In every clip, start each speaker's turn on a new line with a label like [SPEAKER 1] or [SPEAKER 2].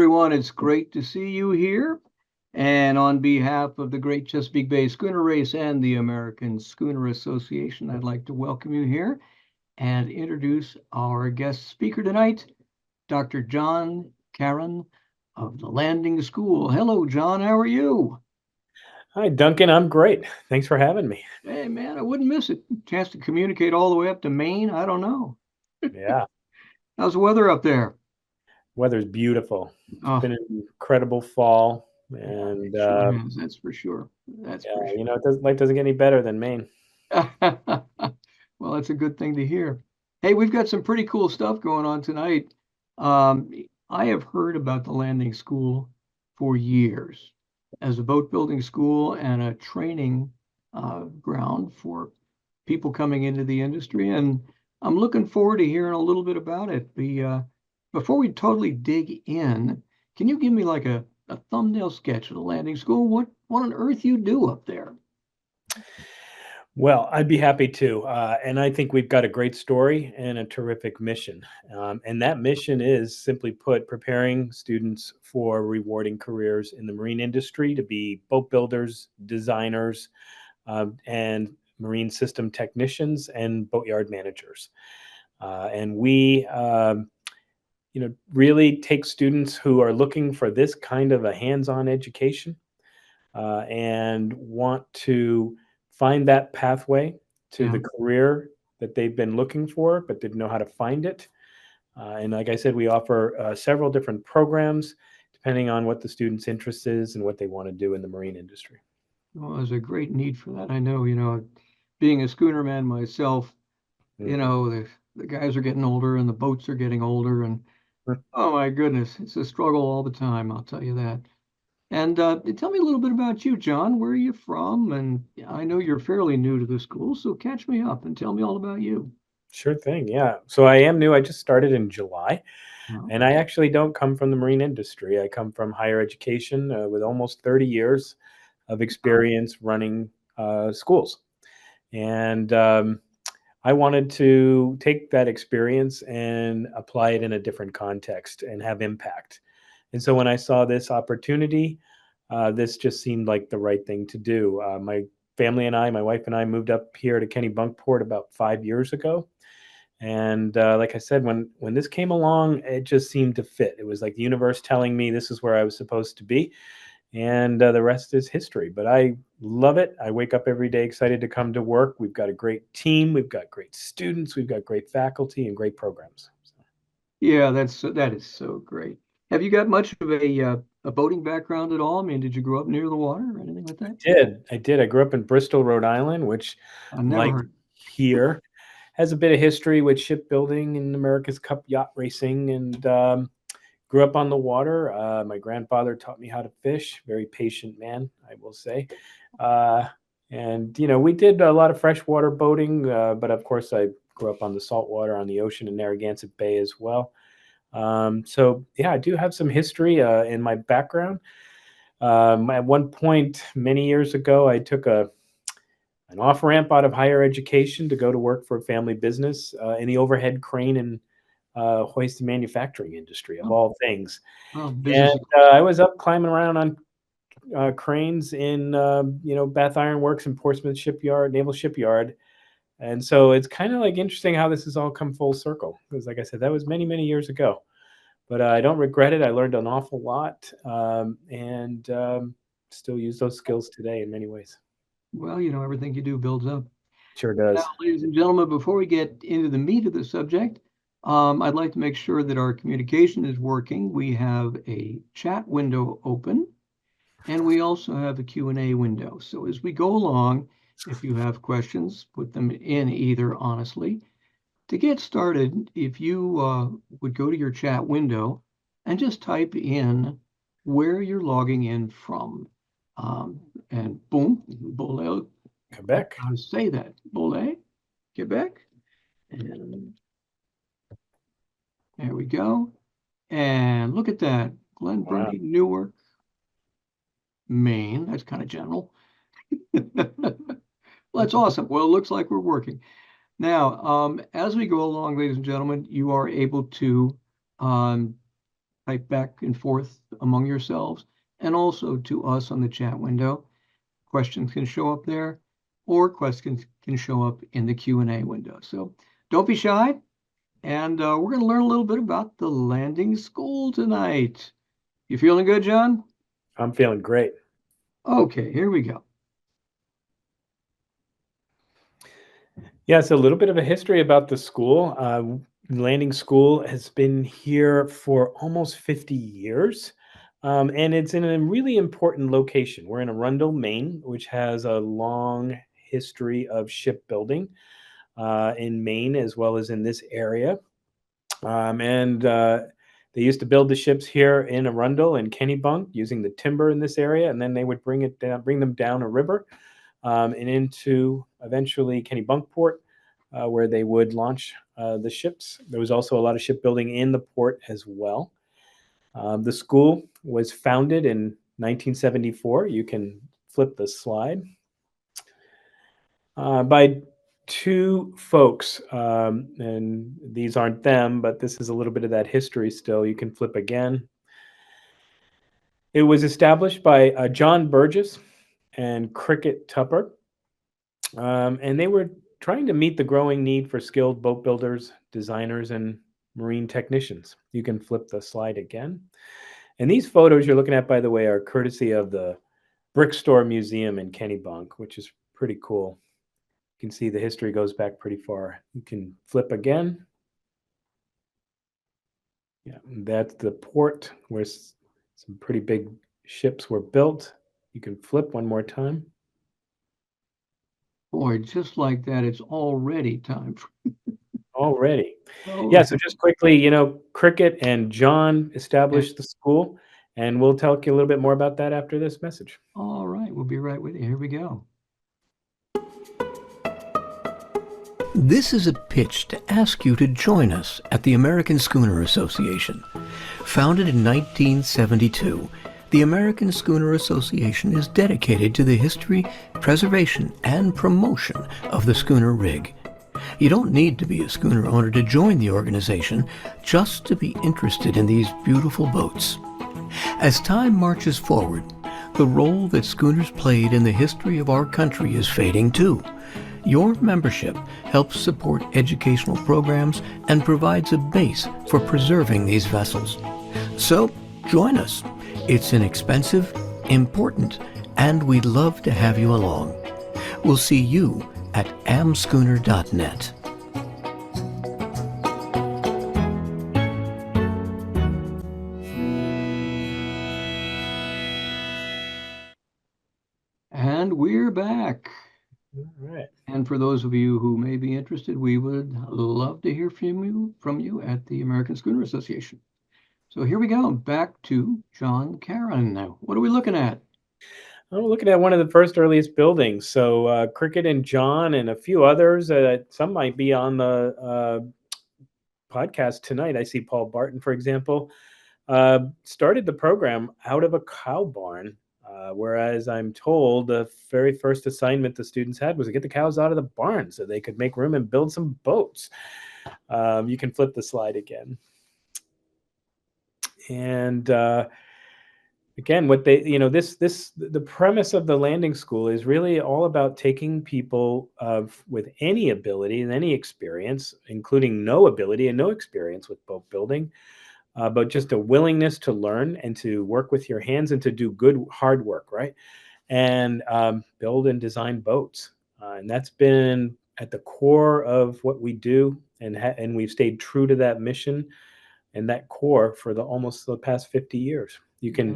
[SPEAKER 1] everyone. It's great to see you here. And on behalf of the Great Chesapeake Bay Schooner Race and the American Schooner Association, I'd like to welcome you here and introduce our guest speaker tonight, Dr. John Carron of the Landing School. Hello, John. How are you?
[SPEAKER 2] Hi, Duncan. I'm great. Thanks for having me.
[SPEAKER 1] Hey, man, I wouldn't miss it. Chance to communicate all the way up to Maine. I don't know.
[SPEAKER 2] Yeah,
[SPEAKER 1] How's the weather up there?
[SPEAKER 2] weather's beautiful. It's
[SPEAKER 1] Oh,
[SPEAKER 2] been an incredible fall,
[SPEAKER 1] yeah,
[SPEAKER 2] and
[SPEAKER 1] it sure has. That's for sure. That's for
[SPEAKER 2] yeah,
[SPEAKER 1] sure.
[SPEAKER 2] life doesn't get any better than Maine.
[SPEAKER 1] Well, that's a good thing to hear. Hey, we've got some pretty cool stuff going on tonight. Um, I have heard about the landing school for years as a boat building school and a training ground for people coming into the industry. And I'm looking forward to hearing a little bit about it. Before we totally dig in, can you give me like a thumbnail sketch of the landing school? What on earth you do up there?
[SPEAKER 2] Well, I'd be happy to, and I think we've got a great story and a terrific mission. And that mission is, simply put, preparing students for rewarding careers in the marine industry to be boat builders, designers, and marine system technicians and boatyard managers. And we really take students who are looking for this kind of a hands-on education and want to find that pathway to
[SPEAKER 1] Yeah.
[SPEAKER 2] the career that they've been looking for but didn't know how to find it. And like I said, we offer several different programs depending on what the student's interest is and what they want to do in the marine industry.
[SPEAKER 1] Well, there's a great need for that. I know, being a schooner man myself,
[SPEAKER 2] Mhm.
[SPEAKER 1] the guys are getting older and the boats are getting older, and oh my goodness, it's a struggle all the time, I'll tell you that. And tell me a little bit about you, John. Where are you from? And I know you're fairly new to the school, so catch me up and tell me all about you.
[SPEAKER 2] Sure thing. Yeah. So I am new. I just started in July.
[SPEAKER 1] Well,
[SPEAKER 2] And I actually don't come from the marine industry. I come from higher education with almost 30 years of experience running schools. And I wanted to take that experience and apply it in a different context and have impact. And so when I saw this opportunity, this just seemed like the right thing to do. My family and I, my wife and I, moved up here to Kennebunkport about 5 years ago. And like I said, when this came along, it just seemed to fit. It was like the universe telling me this is where I was supposed to be, and the rest is history. But I love it. I wake up every day excited to come to work. We've got a great team. We've got great students. We've got great faculty and great programs.
[SPEAKER 1] yeah, that is so great. Have you got much of a boating background at all? I mean, did you grow up near the water or anything like that?
[SPEAKER 2] I did. I grew up in Bristol, Rhode Island, which,
[SPEAKER 1] I never
[SPEAKER 2] like
[SPEAKER 1] heard.
[SPEAKER 2] here, has a bit of history with shipbuilding and America's Cup yacht racing, and grew up on the water. My grandfather taught me how to fish. Very patient man, I will say. Uh, and we did a lot of freshwater boating, but of course, I grew up on the saltwater, on the ocean in Narragansett Bay as well. So yeah, I do have some history in my background. At one point, many years ago, I took an off ramp out of higher education to go to work for a family business in the overhead crane and hoist and manufacturing industry, of
[SPEAKER 1] Oh,
[SPEAKER 2] all things.
[SPEAKER 1] oh,
[SPEAKER 2] And
[SPEAKER 1] business.
[SPEAKER 2] I was up climbing around on cranes in Bath Iron Works and Portsmouth Shipyard, Naval Shipyard. And so it's kind of like interesting how this has all come full circle. Because, like I said, that was many, many years ago. But I don't regret it. I learned an awful lot, and still use those skills today in many ways.
[SPEAKER 1] Well, everything you do builds up.
[SPEAKER 2] Sure
[SPEAKER 1] Now,
[SPEAKER 2] does.
[SPEAKER 1] ladies and gentlemen, before we get into the meat of the subject, I'd like to make sure that our communication is working. We have a chat window open, and we also have a Q&A window. So as we go along, if you have questions, put them in either honestly. To get started, if you would go to your chat window and just type in where you're logging in from. And boom, Bolel, I
[SPEAKER 2] Quebec.
[SPEAKER 1] gotta say that, Bolé, Quebec. And there we go. And look at that, Glen
[SPEAKER 2] Wow.
[SPEAKER 1] Burnie, Newark, Maine. That's kind of general. Well, that's awesome. Well, it looks like we're working. Now, as we go along, ladies and gentlemen, you are able to um, type back and forth among yourselves and also to us on the chat window. Questions can show up there, or questions can show up in the Q&A window. So don't be shy. And we're going to learn a little bit about the landing school tonight. You feeling good, John?
[SPEAKER 2] I'm feeling great.
[SPEAKER 1] Okay, here we go.
[SPEAKER 2] Yeah, so a little bit of a history about the school. Landing School has been here for almost 50 years, and it's in a really important location. We're in Arundel, Maine, which has a long history of shipbuilding in Maine as well as in this area. And they used to build the ships here in Arundel and Kennebunk using the timber in this area, and then they would bring them down a river and into eventually Kennebunkport, where they would launch the ships. There was also a lot of shipbuilding in the port as well. The school was founded in 1974. You can flip the slide. By two folks, and these aren't them, but this is a little bit of that history still. You can flip again. It was established by John Burgess and Cricket Tupper, and they were trying to meet the growing need for skilled boat builders, designers, and marine technicians. You can flip the slide again. And these photos you're looking at, by the way, are courtesy of the Brick Store Museum in Kennebunk, which is pretty cool. You can see the history goes back pretty far. You can flip again. Yeah, that's the port where some pretty big ships were built. You can flip one more time.
[SPEAKER 1] Boy, just like that, it's already time.
[SPEAKER 2] Already.
[SPEAKER 1] Oh,
[SPEAKER 2] Yeah, so just quickly, Cricket and John established the school, and we'll tell you a little bit more about that after this message.
[SPEAKER 1] all right, we'll be right with you. Here we go.
[SPEAKER 3] This is a pitch to ask you to join us at the American Schooner Association. Founded in 1972, the American Schooner Association is dedicated to the history, preservation, and promotion of the schooner rig. You don't need to be a schooner owner to join the organization, just to be interested in these beautiful boats. As time marches forward, the role that schooners played in the history of our country is fading too. Your membership helps support educational programs and provides a base for preserving these vessels. So, join us. It's inexpensive, important, and we'd love to have you along. We'll see you at amschooner.net.
[SPEAKER 1] And we're back.
[SPEAKER 2] All right.
[SPEAKER 1] And for those of you who may be interested, we would love to hear from you at the American Schooner Association. So here we go, back to John Carron now. What are we looking at?
[SPEAKER 2] We're looking at one of the first earliest buildings. So Cricket and John and a few others, some might be on the podcast tonight. I see Paul Barton, for example, started the program out of a cow barn. Whereas I'm told the very first assignment the students had was to get the cows out of the barn so they could make room and build some boats. You can flip the slide again. And again, what they, the premise of the landing school is really all about taking people with any ability and any experience, including no ability and no experience with boat building, but just a willingness to learn and to work with your hands and to do good, hard work, right? And build and design boats. And that's been at the core of what we do. And we've stayed true to that mission and that core for almost the past 50 years. You can.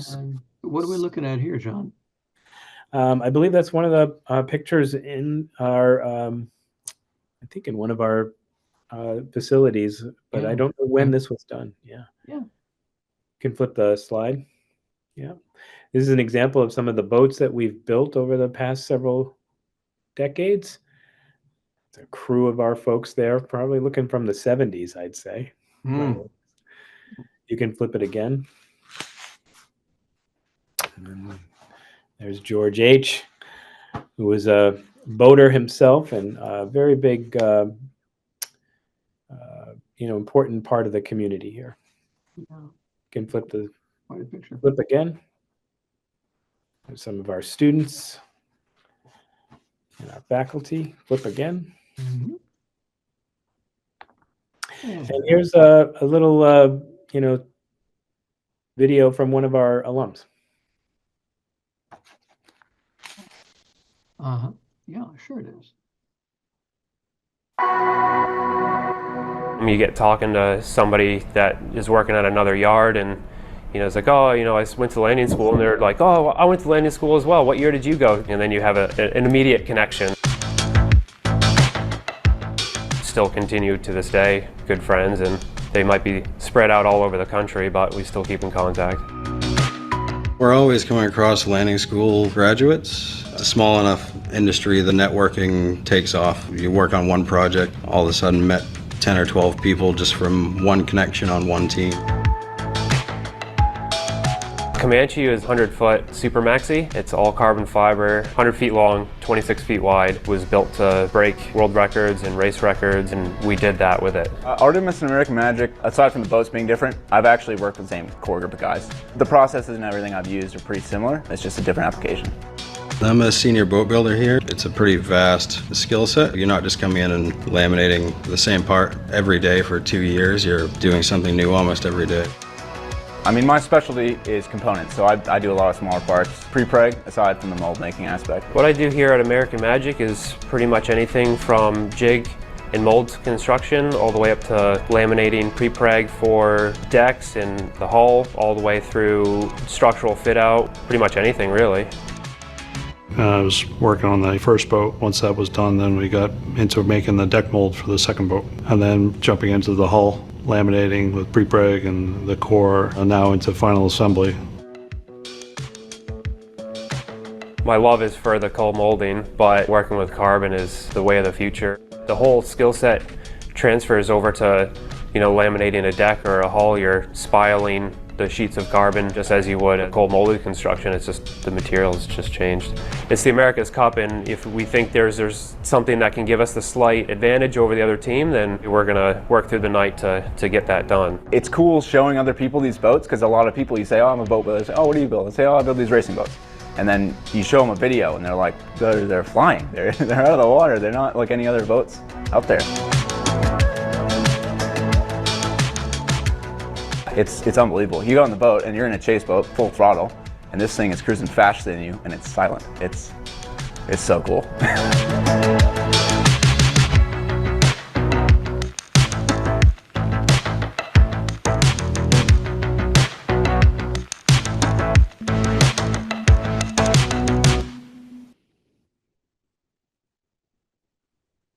[SPEAKER 1] What are we looking at here, John?
[SPEAKER 2] I believe that's one of the pictures in our, I think in one of our facilities, but I don't know when this was done. Yeah. You can flip the slide. Yeah. This is an example of some of the boats that we've built over the past several decades. It's a crew of our folks there, probably looking from the 70s, I'd say. You can flip it again. And there's George H., who was a boater himself and a very big, important part of the community here. can flip
[SPEAKER 1] Quite a picture.
[SPEAKER 2] flip again. There's some of our students and our faculty. Flip again.
[SPEAKER 1] Mhm.
[SPEAKER 2] And here's a little, video from one of our alums.
[SPEAKER 1] Uh-huh. Yeah, sure it is.
[SPEAKER 4] You get talking to somebody that is working at another yard, and it's like, oh, I went to landing school, and they're like, oh, I went to landing school as well. What year did you go? And then you have an immediate connection. Still continue to this day, good friends, and they might be spread out all over the country, but we still keep in contact.
[SPEAKER 5] We're always coming across landing school graduates. It's a small enough industry, the networking takes off. You work on one project, all of a sudden met 10 or 12 people just from one connection on one team.
[SPEAKER 4] Comanche is 100-foot super maxi. It's all carbon fiber, 100 feet long, 26 feet wide. It was built to break world records and race records, and we did that with it.
[SPEAKER 6] Artemis and American Magic, aside from the boats being different, I've actually worked with the same core group of guys. The processes and everything I've used are pretty similar. It's just a different application.
[SPEAKER 5] I'm a senior boat builder here. It's a pretty vast skill set. You're not just coming in and laminating the same part every day for 2 years. You're doing something new almost every day.
[SPEAKER 6] I mean, my specialty is components, so I do a lot of smaller parts. Pre-preg, aside from the mold making aspect.
[SPEAKER 4] What I do here at American Magic is pretty much anything from jig and mold construction all the way up to laminating pre-preg for decks and the hull, all the way through structural fit out, pretty much anything really.
[SPEAKER 7] I was working on the first boat. Once that was done, then we got into making the deck mold for the second boat, and then jumping into the hull, laminating with pre-preg and the core, and now into final assembly.
[SPEAKER 4] My love is for the cold molding, but working with carbon is the way of the future. The whole skill set transfers over to, laminating a deck or a hull. You're spiling the sheets of carbon just as you would a cold molded construction. It's just the materials just changed. It's the America's Cup, and if we think there's something that can give us the slight advantage over the other team, then we're gonna work through the night to get that done.
[SPEAKER 6] It's cool showing other people these boats, because a lot of people, you say, oh, I'm a boat builder. They say, oh, what do you build? They say, oh, I build these racing boats. And then you show them a video and they're like, they're flying. They're out of the water. They're not like any other boats out there. It's unbelievable. You go on the boat and you're in a chase boat, full throttle, and this thing is cruising faster than you and it's silent. It's so cool.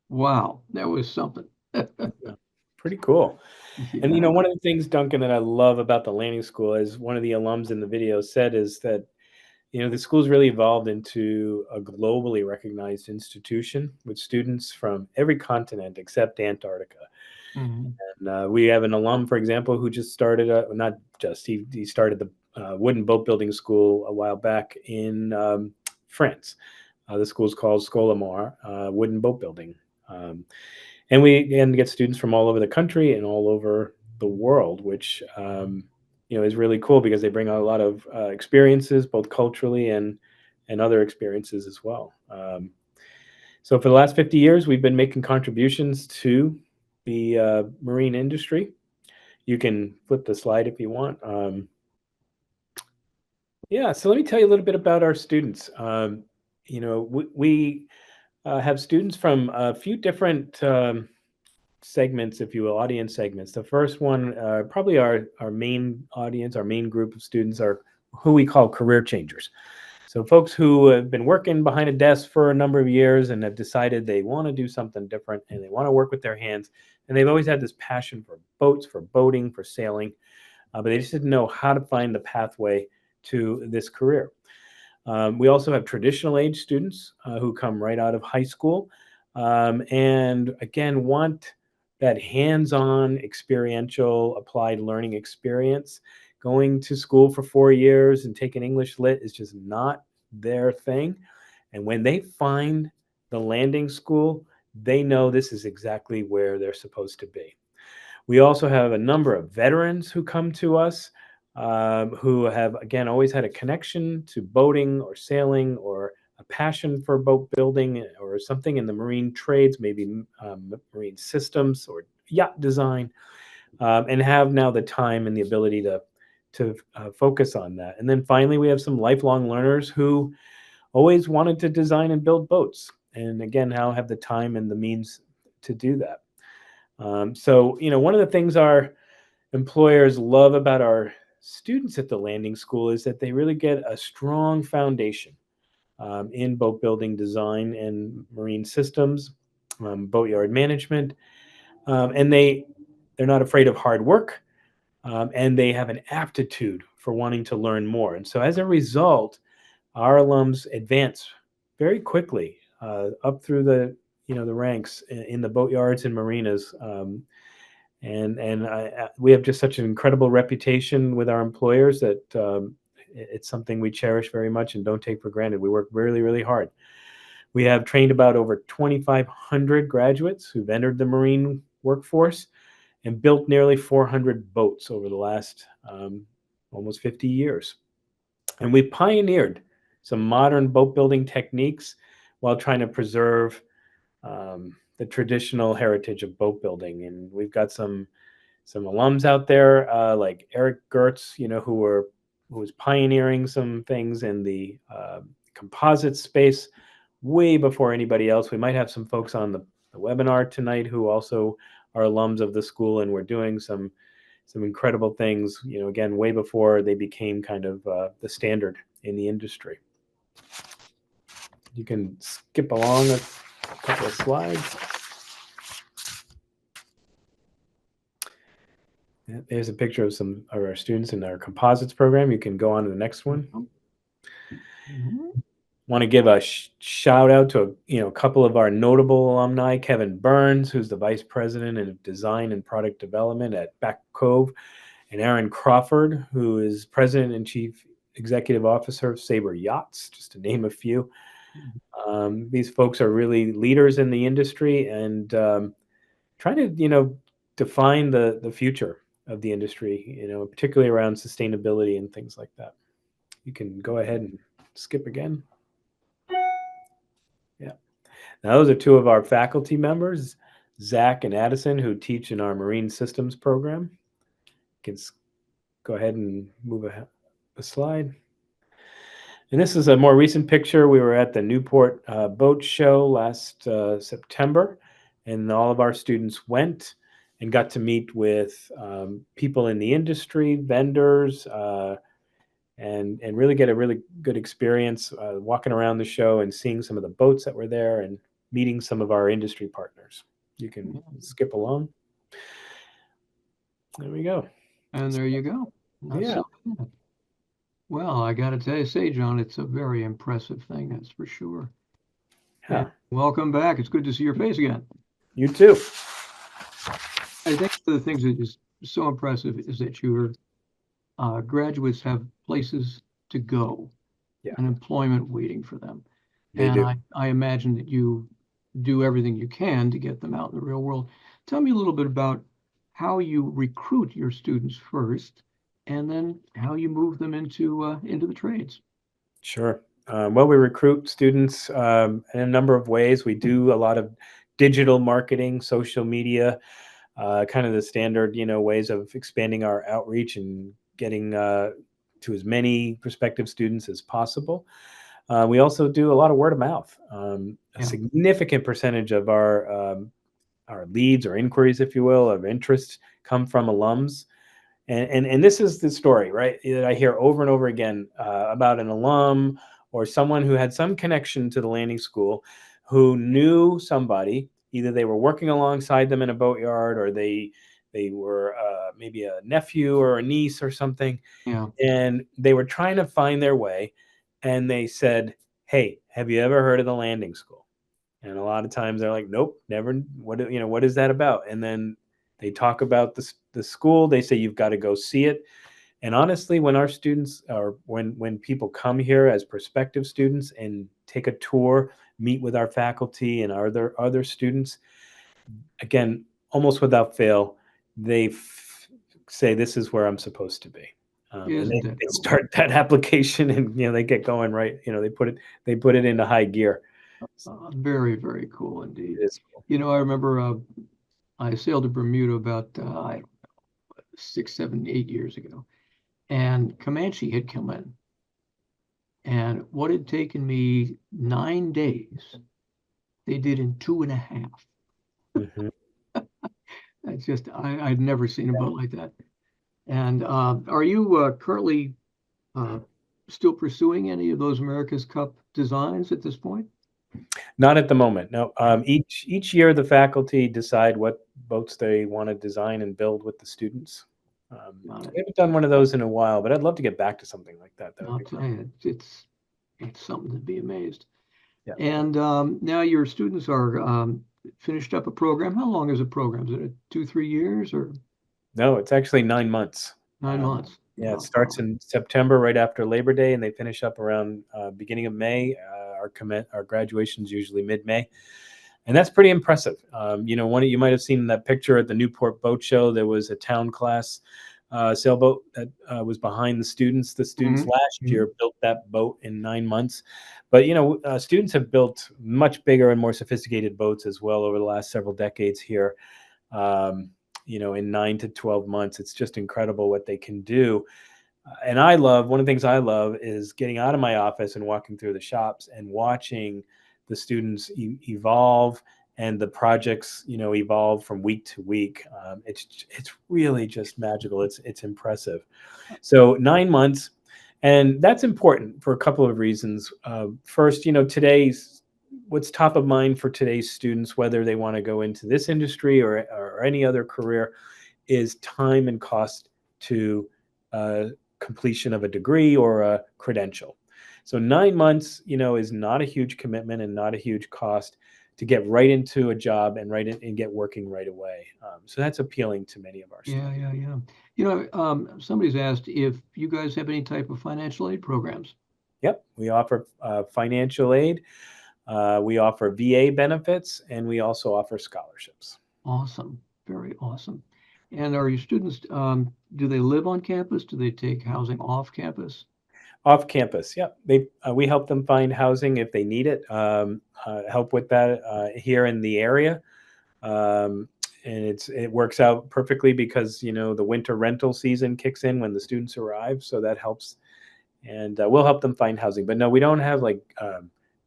[SPEAKER 1] Wow, that was something.
[SPEAKER 2] Pretty cool.
[SPEAKER 1] Yeah.
[SPEAKER 2] And one of the things, Duncan, that I love about the landing school, as one of the alums in the video said, is that the school's really evolved into a globally recognized institution with students from every continent except Antarctica.
[SPEAKER 1] Mhm.
[SPEAKER 2] And we have an alum, for example, who just started he started the wooden boat building school a while back in France. The school's called Scolamar, wooden boat building. And we get students from all over the country and all over the world, which is really cool because they bring a lot of experiences, both culturally and other experiences as well. So for the last 50 years, we've been making contributions to the marine industry. You can flip the slide if you want. So let me tell you a little bit about our students. We have students from a few different segments, if you will, audience segments. The first one, probably our main audience, our main group of students are who we call career changers. So folks who have been working behind a desk for a number of years and have decided they want to do something different and they want to work with their hands. And they've always had this passion for boats, for boating, for sailing, but they just didn't know how to find the pathway to this career. We also have traditional age students who come right out of high school and again want that hands-on experiential applied learning experience. Going to school for 4 years and taking English Lit is just not their thing. And when they find the landing school, they know this is exactly where they're supposed to be. We also have a number of veterans who come to us who have, again, always had a connection to boating or sailing or a passion for boat building or something in the marine trades, maybe marine systems or yacht design, and have now the time and the ability to focus on that. And then finally, we have some lifelong learners who always wanted to design and build boats, and again, now have the time and the means to do that. So, one of the things our employers love about our students at the landing school is that they really get a strong foundation in boat building design and marine systems, boatyard management, and they're not afraid of hard work, and they have an aptitude for wanting to learn more. And so, as a result, our alums advance very quickly up through the ranks in the boatyards and marinas. We have just such an incredible reputation with our employers that it's something we cherish very much and don't take for granted. We work really, really hard. We have trained about over 2,500 graduates who've entered the marine workforce and built nearly 400 boats over the last almost 50 years. And we pioneered some modern boat building techniques while trying to preserve the traditional heritage of boat building. And we've got some alums out there like Eric Gertz, who was pioneering some things in the composite space way before anybody else. We might have some folks on the webinar tonight who also are alums of the school, and we're doing some incredible things, again, way before they became kind of the standard in the industry. You can skip along a couple of slides. There's a picture of some of our students in our composites program. You can go on to the next one. Want to give a shout out to a couple of our notable alumni: Kevin Burns, who's the vice president of design and product development at Back Cove, and Aaron Crawford, who is president and chief executive officer of Sabre Yachts, just to name a few. These folks are really leaders in the industry and trying to define the future of the industry, particularly around sustainability and things like that. You can go ahead and skip again. Yeah. Now, those are two of our faculty members, Zach and Addison, who teach in our marine systems program. You can go ahead and move a slide. And this is a more recent picture. We were at the Newport Boat Show last September, and all of our students went and got to meet with people in the industry, vendors, and really get a really good experience walking around the show and seeing some of the boats that were there and meeting some of our industry partners. You can skip along. There we go.
[SPEAKER 1] And there you go.
[SPEAKER 2] Yeah.
[SPEAKER 1] So bad. Well, I got to say, John, it's a very impressive thing, that's for sure.
[SPEAKER 2] Yeah.
[SPEAKER 1] And welcome back. It's good to see your face again.
[SPEAKER 2] You too.
[SPEAKER 1] I think one of the things that is so impressive is that your graduates have places to go, and employment waiting for them. I imagine that you do everything you can to get them out in the real world. Tell me a little bit about how you recruit your students first, and then how you move them into the trades.
[SPEAKER 2] Sure. Well, we recruit students in a number of ways. We do a lot of digital marketing, social media, kind of the standard, ways of expanding our outreach and getting to as many prospective students as possible. We also do a lot of word of mouth. A significant percentage of our leads or inquiries, if you will, of interest come from alums. And this is the story, right, that I hear over and over again about an alum or someone who had some connection to the landing school, who knew somebody. Either they were working alongside them in a boatyard, or they were maybe a nephew or a niece or something.
[SPEAKER 1] Yeah.
[SPEAKER 2] And they were trying to find their way. And they said, "Hey, have you ever heard of the landing school?" And a lot of times they're like, "Nope, never. What is that about?" And then they talk about the school. They say, "You've got to go see it." And honestly, when our students, or when people come here as prospective students and take a tour, meet with our faculty and other students, again, almost without fail, they say, "This is where I'm supposed to be." And
[SPEAKER 1] Isn't
[SPEAKER 2] they
[SPEAKER 1] that cool?
[SPEAKER 2] start that application, and they get going right. They put it into high gear.
[SPEAKER 1] Very, very cool indeed.
[SPEAKER 2] It is cool.
[SPEAKER 1] I remember I sailed to Bermuda about 6, 7, 8 years ago, and Comanche had come in. And what had taken me 9 days, they did in 2.5.
[SPEAKER 2] Mhm.
[SPEAKER 1] That's just, I'd never seen a boat like that. And are you currently still pursuing any of those America's Cup designs at this point?
[SPEAKER 2] Not at the moment. No. Each year, the faculty decide what boats they want to design and build with the students.
[SPEAKER 1] Got it.
[SPEAKER 2] We haven't done one of those in a while, but I'd love to get back to something like that. That would
[SPEAKER 1] I'll
[SPEAKER 2] be
[SPEAKER 1] tell you, it's something to be amazed.
[SPEAKER 2] Yeah.
[SPEAKER 1] And now your students are finished up a program. How long is a program? Is it 2, 3 years or
[SPEAKER 2] No, it's actually 9 months.
[SPEAKER 1] 9 months?
[SPEAKER 2] Yeah, it starts in September, right after Labor Day, and they finish up around beginning of May. Our graduation's usually mid-May, and that's pretty impressive. You might have seen that picture at the Newport Boat Show. There was a town class sailboat that was behind the students. The students last year built that boat in 9 months, but students have built much bigger and more sophisticated boats as well over the last several decades here. In 9 to 12 months, it's just incredible what they can do. And one of the things I love is getting out of my office and walking through the shops and watching the students evolve and the projects, evolve from week to week. It's really just magical. It's impressive. So 9 months, and that's important for a couple of reasons. First, what's top of mind for today's students, whether they want to go into this industry or any other career, is time and cost to completion of a degree or a credential. So 9 months, is not a huge commitment and not a huge cost to get right into a job and get working right away. So that's appealing to many of our students.
[SPEAKER 1] Yeah. Somebody's asked if you guys have any type of financial aid programs.
[SPEAKER 2] Yep, we offer financial aid. We offer VA benefits, and we also offer scholarships.
[SPEAKER 1] Awesome. Very awesome. And are your students, do they live on campus? Do they take housing off campus?
[SPEAKER 2] Off campus, yeah. We help them find housing if they need it. Help with that here in the area, and it works out perfectly because the winter rental season kicks in when the students arrive, so that helps. And we'll help them find housing. But no, we don't have like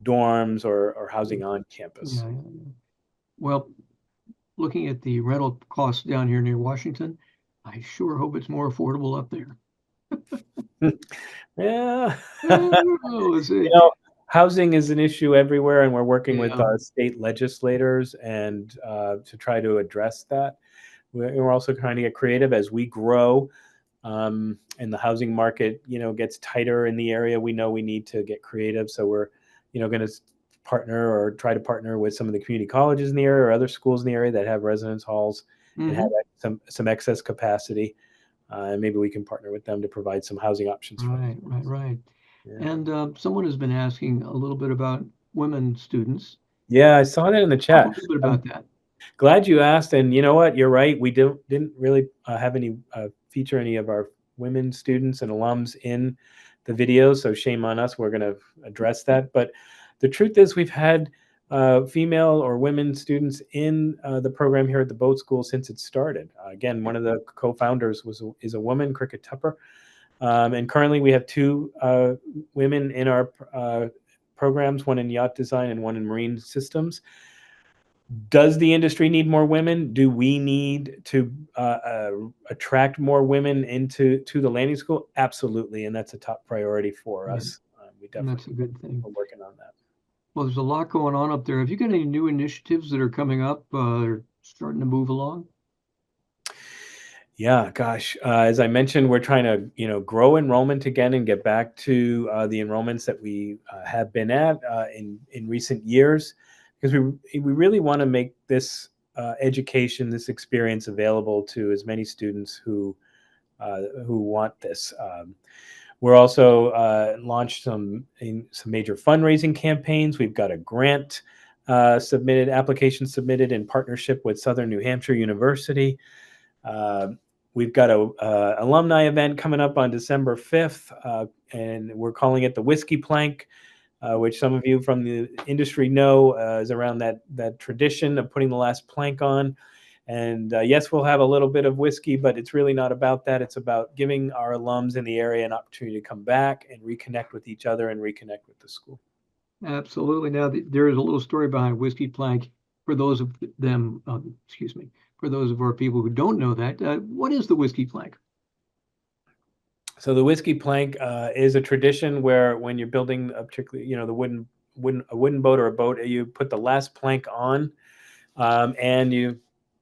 [SPEAKER 2] dorms or housing on campus.
[SPEAKER 1] Yeah. Well, looking at the rental costs down here near Washington, I sure hope it's more affordable up there.
[SPEAKER 2] Yeah.
[SPEAKER 1] Oh,
[SPEAKER 2] housing is an issue everywhere, and we're working with state legislators and to try to address that. We're also trying to get creative as we grow, and the housing market, gets tighter in the area. We know we need to get creative, so we're, going to partner or try to partner with some of the community colleges in the area or other schools in the area that have residence halls and have some excess capacity. And maybe we can partner with them to provide some housing options.
[SPEAKER 1] Right.
[SPEAKER 2] Yeah.
[SPEAKER 1] And someone has been asking a little bit about women students.
[SPEAKER 2] Yeah, I saw that in the chat.
[SPEAKER 1] Talk a little bit about that.
[SPEAKER 2] Glad you asked. And you know what? You're right. We didn't really have any feature any of our women students and alums in the video. So shame on us. We're going to address that. But the truth is we've had female or women students in the program here at the boat school since it started. Again, one of the co-founders is a woman, Cricket Tupper. And currently we have 2 women in our programs, one in yacht design and one in marine systems. Does the industry need more women? Do we need to attract more women into the landing school? Absolutely, and that's a top priority for us. We definitely,
[SPEAKER 1] that's a good thing.
[SPEAKER 2] We're working on that.
[SPEAKER 1] Well, there's a lot going on up there. Have you got any new initiatives that are coming up that are starting to move along?
[SPEAKER 2] Yeah, gosh. As I mentioned, we're trying to, grow enrollment again and get back to the enrollments that we have been at in recent years, because we really want to make this education, this experience available to as many students who want this. We're also launched some major fundraising campaigns. We've got a grant application submitted in partnership with Southern New Hampshire University. we've got a alumni event coming up on December 5th, and we're calling it the Whiskey Plank, which some of you from the industry know is around that tradition of putting the last plank on. And yes, we'll have a little bit of whiskey, but it's really not about that. It's about giving our alums in the area an opportunity to come back and reconnect with each other and reconnect with the school.
[SPEAKER 1] Absolutely. Now, there is a little story behind Whiskey Plank for those of them, excuse me, for those of our people who don't know that. What is the Whiskey Plank?
[SPEAKER 2] So the whiskey plank is a tradition where when you're building a particularly, the wooden boat or a boat, you put the last plank on, and you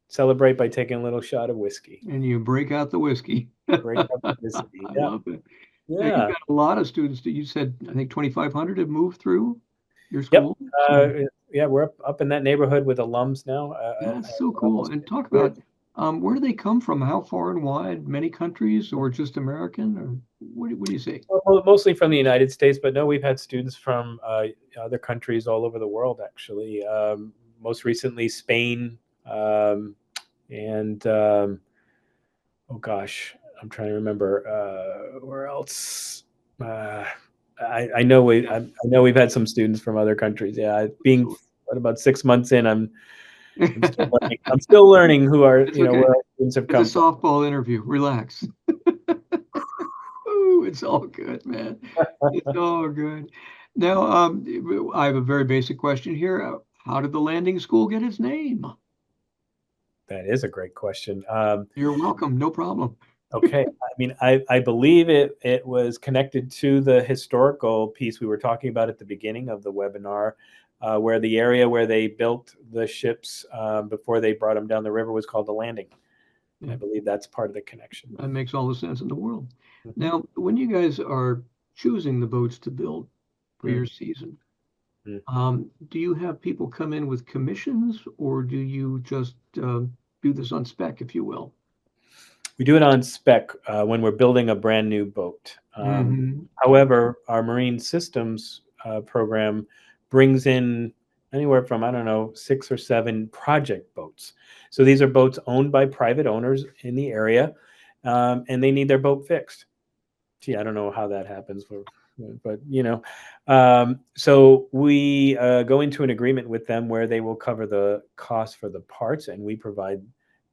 [SPEAKER 2] celebrate by taking a little shot of whiskey.
[SPEAKER 1] And you break out the whiskey.
[SPEAKER 2] Break out the whiskey.
[SPEAKER 1] I
[SPEAKER 2] Yeah.
[SPEAKER 1] love it. Now,
[SPEAKER 2] Yeah.
[SPEAKER 1] you've got a lot of students that you said, I think 2,500 have moved through your school.
[SPEAKER 2] Yeah, we're up in that neighborhood with alums now.
[SPEAKER 1] That's so cool. And talk about where do they come from? How far and wide? Many countries or just American? Or what do you say?
[SPEAKER 2] Well, mostly from the United States, but no, we've had students from other countries all over the world, actually. Most recently, Spain, and oh gosh, I'm trying to remember where else. I know we've had some students from other countries. Yeah, being about 6 months in, I'm still learning who are
[SPEAKER 1] okay.
[SPEAKER 2] where our students have come
[SPEAKER 1] it's a softball interview. Relax. Ooh, it's all good, man. It's all good. Now, I have a very basic question here. How did the landing school get its name?
[SPEAKER 2] That is a great question.
[SPEAKER 1] You're welcome. No problem.
[SPEAKER 2] Okay. I mean, I believe it was connected to the historical piece we were talking about at the beginning of the webinar, where the area where they built the ships before they brought them down the river was called the landing. And I believe that's part of the connection.
[SPEAKER 1] That makes all the sense in the world. Now, when you guys are choosing the boats to build for your season, do you have people come in with commissions, or do you just do this on spec, if you will?
[SPEAKER 2] We do it on spec when we're building a brand new boat. However, our marine systems program brings in anywhere from, I don't know, 6 or 7 project boats. So these are boats owned by private owners in the area, and they need their boat fixed. Gee, I don't know how that happens, but so we go into an agreement with them where they will cover the cost for the parts, and we provide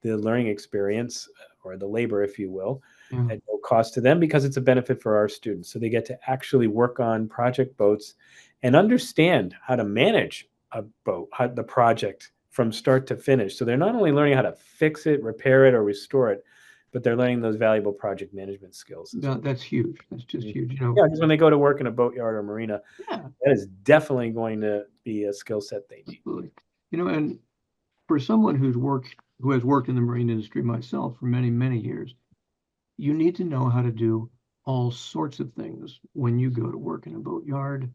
[SPEAKER 2] the learning experience or the labor, if you will, at no cost to them, because it's a benefit for our students. So they get to actually work on project boats and understand how to manage a boat, the project from start to finish. So they're not only learning how to fix it, repair it, or restore it, but they're learning those valuable project management skills.
[SPEAKER 1] That's huge. That's just huge.
[SPEAKER 2] Yeah, because when they go to work in a boatyard or marina, that is definitely going to be a skill set they need.
[SPEAKER 1] Absolutely. And for someone who has worked in the marine industry, myself, for many, many years, you need to know how to do all sorts of things when you go to work in a boatyard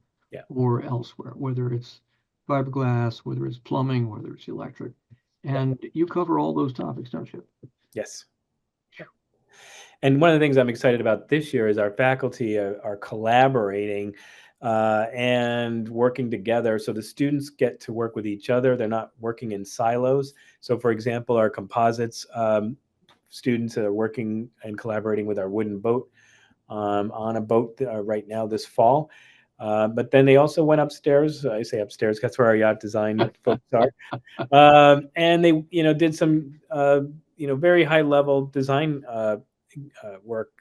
[SPEAKER 1] or elsewhere, whether it's fiberglass, whether it's plumbing, whether it's electric. And you cover all those topics, don't you?
[SPEAKER 2] Yes. And one of the things I'm excited about this year is our faculty are collaborating and working together. So the students get to work with each other. They're not working in silos. So for example, our composites students are working and collaborating with our wooden boat on a boat right now this fall. But then they also went upstairs. I say upstairs, that's where our yacht design folks are. And they, did some, very high level design work,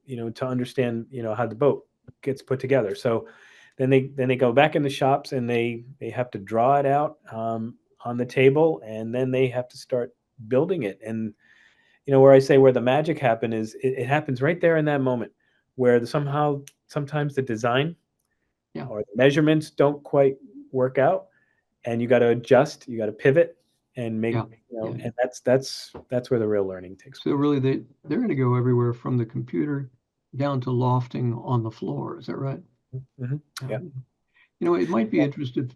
[SPEAKER 2] to understand, how the boat gets put together. So then they go back in the shops and they have to draw it out on the table, and then they have to start building it. And where I say where the magic happen is it happens right there in that moment, where sometimes the design or the measurements don't quite work out, and you got to adjust, you got to pivot and make, and that's where the real learning takes place.
[SPEAKER 1] So really they're going to go everywhere from the computer down to lofting on the floor. Is that right?
[SPEAKER 2] Yeah.
[SPEAKER 1] It might be interest to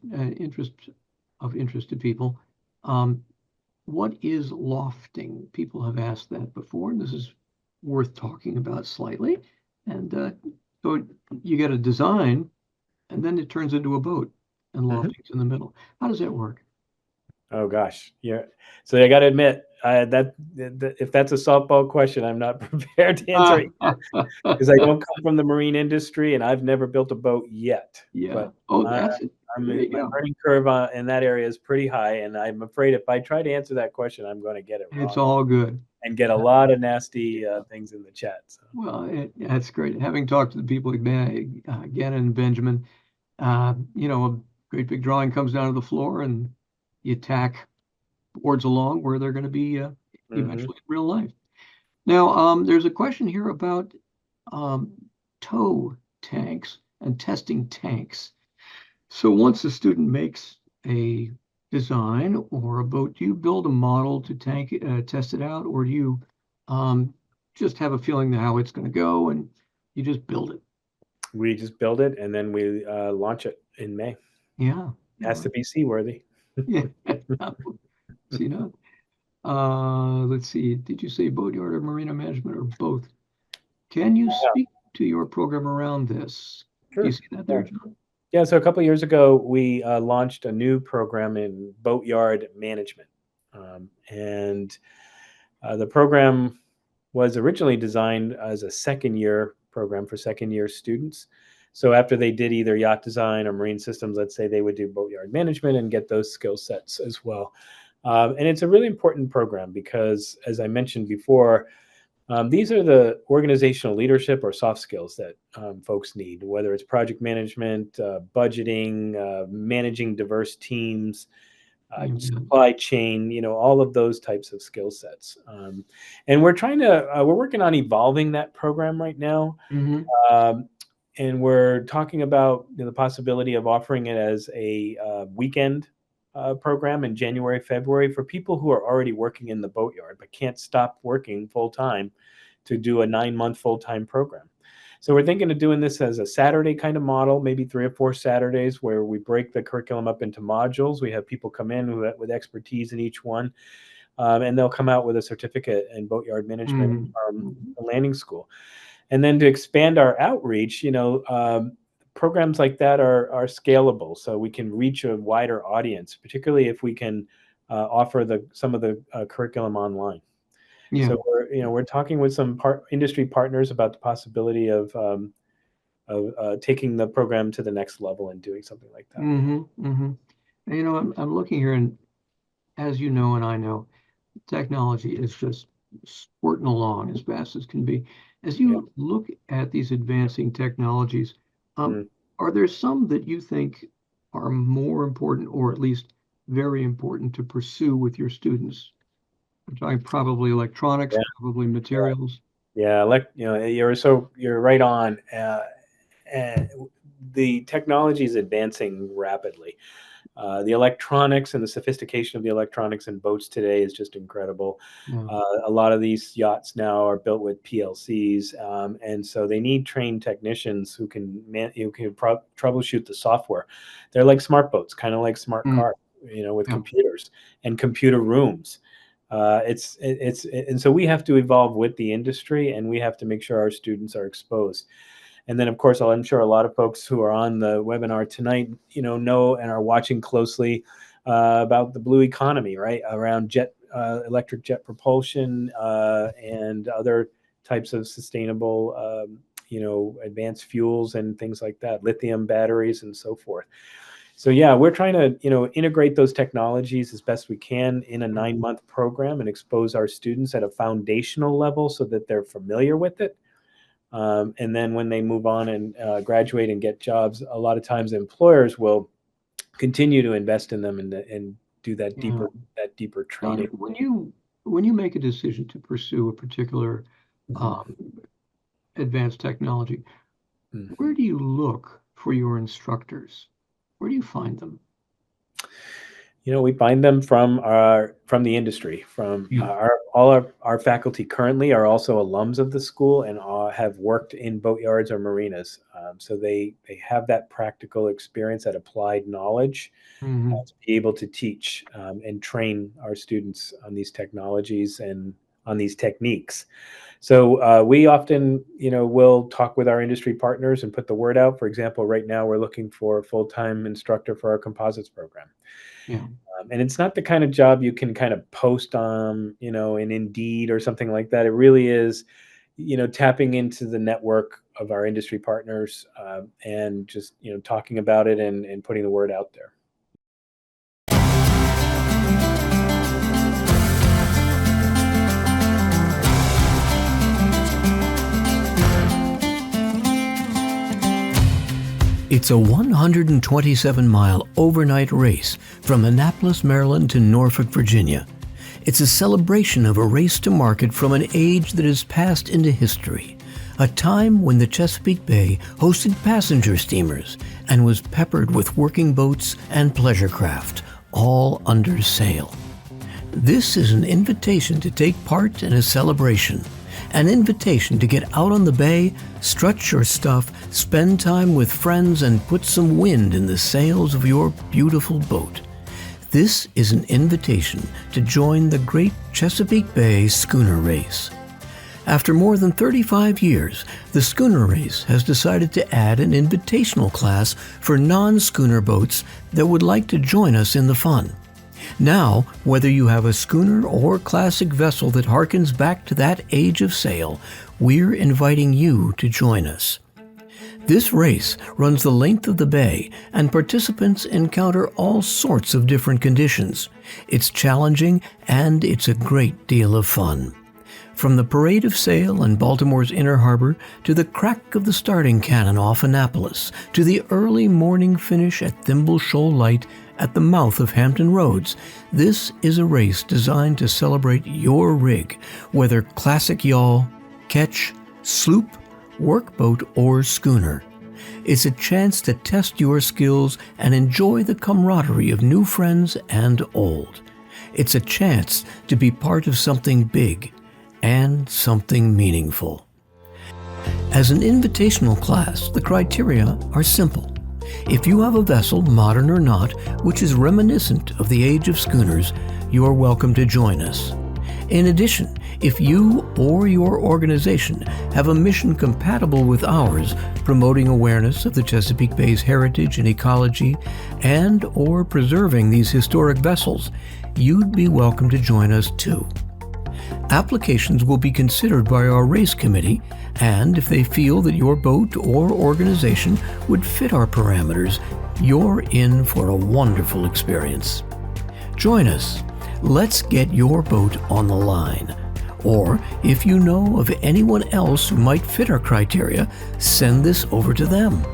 [SPEAKER 1] people. What is lofting? People have asked that before, and this is worth talking about slightly. And so you get a design, and then it turns into a boat, and lofting's in the middle. How does that work?
[SPEAKER 2] Oh gosh, yeah. So I got to admit if that's a softball question, I'm not prepared to answer it because I don't come from the marine industry and I've never built a boat yet.
[SPEAKER 1] Yeah.
[SPEAKER 2] But
[SPEAKER 1] Oh,
[SPEAKER 2] I,
[SPEAKER 1] that's it. There you
[SPEAKER 2] my
[SPEAKER 1] go.
[SPEAKER 2] learning curve in that area is pretty high, and I'm afraid if I try to answer that question, I'm going to get it
[SPEAKER 1] It's
[SPEAKER 2] wrong
[SPEAKER 1] all good.
[SPEAKER 2] and get a lot of nasty things in the chat. So.
[SPEAKER 1] Well, that's great. Having talked to the people like Gannon and Benjamin, a great big drawing comes down to the floor and you tack boards along where they're going to be eventually in real life. Now, there's a question here about um, tow tanks and testing tanks. So once a student makes a design or a boat, do you build a model to test it out, or do you um, just have a feeling of how it's going to go and you just build it?
[SPEAKER 2] We just build it and then we launch it in May.
[SPEAKER 1] Yeah.
[SPEAKER 2] It has to be seaworthy.
[SPEAKER 1] Yeah. See, no. Let's see. Did you say boatyard or marina management or both? Can you speak to your program around this?
[SPEAKER 2] Sure.
[SPEAKER 1] Do you see that there, John?
[SPEAKER 2] Yeah, so a couple of years ago, we launched a new program in boatyard management. And the program was originally designed as a second-year program for second-year students. So after they did either yacht design or marine systems, let's say they would do boatyard management and get those skill sets as well. And it's a really important program because, as I mentioned before, these are the organizational leadership or soft skills that folks need, whether it's project management, budgeting, managing diverse teams, supply chain, all of those types of skill sets. And we're working on evolving that program right now. And we're talking about the possibility of offering it as a weekend program in January, February for people who are already working in the boatyard but can't stop working full time to do a 9-month full-time program. So we're thinking of doing this as a Saturday kind of model, maybe 3 or 4 Saturdays where we break the curriculum up into modules. We have people come in with expertise in each one, and they'll come out with a certificate in boatyard management from the landing school. And then to expand our outreach, programs like that are scalable, so we can reach a wider audience, particularly if we can offer some of the curriculum online.
[SPEAKER 1] Yeah.
[SPEAKER 2] So we're talking with some industry partners about the possibility of taking the program to the next level and doing something like that.
[SPEAKER 1] I'm looking here, and as you know, and I know, technology is just squirting along as fast as can be. As you look at these advancing technologies, are there some that you think are more important, or at least very important, to pursue with your students? I'm talking probably electronics, probably materials.
[SPEAKER 2] Yeah, you're right on. And the technology is advancing rapidly. The electronics and the sophistication of the electronics in boats today is just incredible. A lot of these yachts now are built with PLCs, and so they need trained technicians who can troubleshoot the software. They're like smart boats, kind of like smart cars, with computers and computer rooms. And so we have to evolve with the industry, and we have to make sure our students are exposed. And then, of course, I'm sure a lot of folks who are on the webinar tonight, know and are watching closely about the blue economy, right? Around electric jet propulsion and other types of sustainable, advanced fuels and things like that, lithium batteries and so forth. So yeah, we're trying to, integrate those technologies as best we can in a 9-month program and expose our students at a foundational level so that they're familiar with it. And then when they move on and graduate and get jobs, a lot of times employers will continue to invest in them and do that deeper training.
[SPEAKER 1] When you make a decision to pursue a particular advanced technology, where do you look for your instructors? Where do you find them?
[SPEAKER 2] We find them from the industry. All our faculty currently are also alums of the school and have worked in boatyards or marinas. So they have that practical experience, that applied knowledge to be able to teach and train our students on these technologies and on these techniques. So we often, will talk with our industry partners and put the word out. For example, right now we're looking for a full-time instructor for our composites program.
[SPEAKER 1] Yeah.
[SPEAKER 2] And it's not the kind of job you can kind of post on, in Indeed or something like that. It really is, tapping into the network of our industry partners and just, talking about it and putting the word out there.
[SPEAKER 3] It's a 127-mile overnight race from Annapolis, Maryland to Norfolk, Virginia. It's a celebration of a race to market from an age that has passed into history, a time when the Chesapeake Bay hosted passenger steamers and was peppered with working boats and pleasure craft, all under sail. This is an invitation to take part in a celebration, an invitation to get out on the bay, strut your stuff, spend time with friends, and put some wind in the sails of your beautiful boat. This is an invitation to join the Great Chesapeake Bay Schooner Race. After more than 35 years, the Schooner Race has decided to add an invitational class for non-schooner boats that would like to join us in the fun. Now, whether you have a schooner or classic vessel that harkens back to that age of sail, we're inviting you to join us. This race runs the length of the bay, and participants encounter all sorts of different conditions. It's challenging, and it's a great deal of fun. From the parade of sail in Baltimore's Inner Harbor to the crack of the starting cannon off Annapolis to the early morning finish at Thimble Shoal Light at the mouth of Hampton Roads, this is a race designed to celebrate your rig, whether classic yawl, ketch, sloop, workboat, or schooner. It's a chance to test your skills and enjoy the camaraderie of new friends and old. It's a chance to be part of something big and something meaningful. As an invitational class, the criteria are simple. If you have a vessel, modern or not, which is reminiscent of the age of schooners, you are welcome to join us. In addition, if you or your organization have a mission compatible with ours, promoting awareness of the Chesapeake Bay's heritage and ecology, and or preserving these historic vessels, you'd be welcome to join us too. Applications will be considered by our race committee, and if they feel that your boat or organization would fit our parameters, you're in for a wonderful experience. Join us. Let's get your boat on the line. Or if you know of anyone else who might fit our criteria, send this over to them.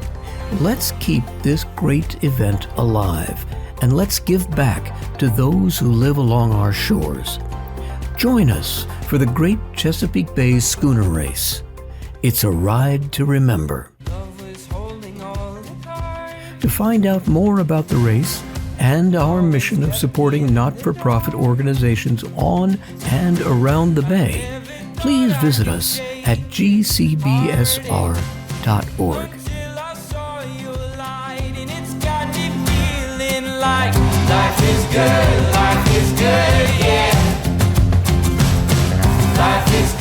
[SPEAKER 3] Let's keep this great event alive, and let's give back to those who live along our shores. Join us for the Great Chesapeake Bay Schooner Race. It's a ride to remember. To find out more about the race and our mission of supporting not-for-profit organizations on and around the Bay, please visit us at gcbsr.org.
[SPEAKER 8] Life is good, yeah. Life is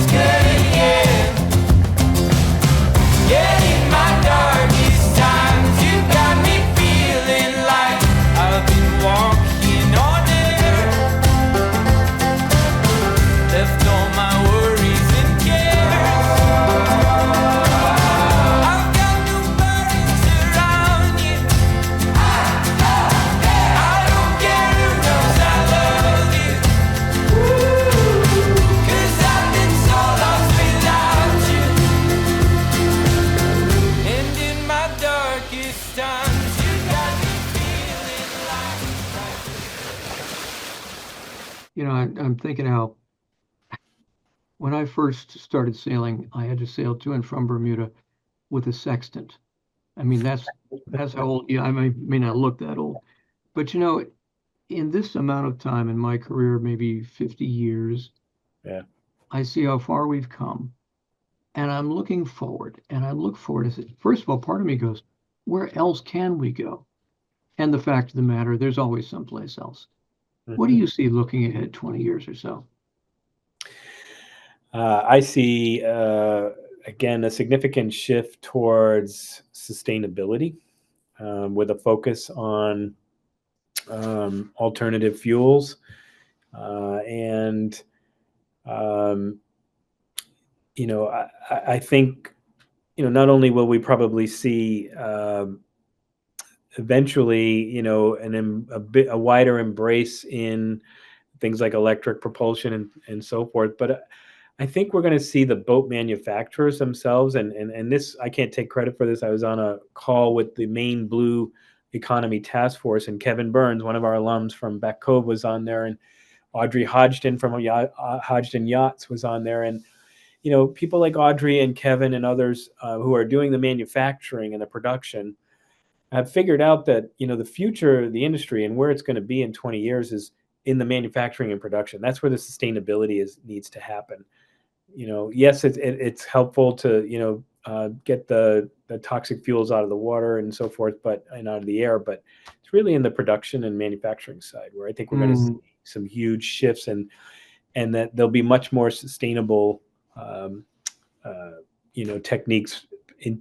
[SPEAKER 8] good, yeah. Yeah, in my darkest times, you got me feeling like I've been walking on air. Left all my worries and cares. I've got no burdens around you. I don't care who knows I love you. 'Cause I've been so lost without you. And in my darkest times, you got me feeling like
[SPEAKER 1] I'm thinking how when I first started sailing, I had to sail to and from Bermuda with a sextant. I mean, that's how old, I may not look that old, but in this amount of time in my career, maybe 50 years,
[SPEAKER 2] Yeah.
[SPEAKER 1] I see how far we've come, and I'm looking forward, and I look forward to, first of all, part of me goes, where else can we go? And the fact of the matter, there's always someplace else. What do you see looking ahead 20 years or so?
[SPEAKER 2] I see, again, a significant shift towards sustainability, with a focus on alternative fuels, and um, I think not only will we probably see eventually a wider embrace in things like electric propulsion and so forth, but I think we're going to see the boat manufacturers themselves, and this, I can't take credit for this. I was on a call with the Maine Blue Economy Task Force, and Kevin Burns, one of our alums from Back Cove, was on there, and Audrey Hodgson from Hodgson Yachts was on there, and people like Audrey and Kevin and others who are doing the manufacturing and the production have figured out that the future of the industry and where it's going to be in 20 years is in the manufacturing and production. That's where the sustainability needs to happen. Yes, it's helpful to get the toxic fuels out of the water and so forth, and out of the air, but it's really in the production and manufacturing side where I think we're going to see some huge shifts, and that there'll be much more sustainable techniques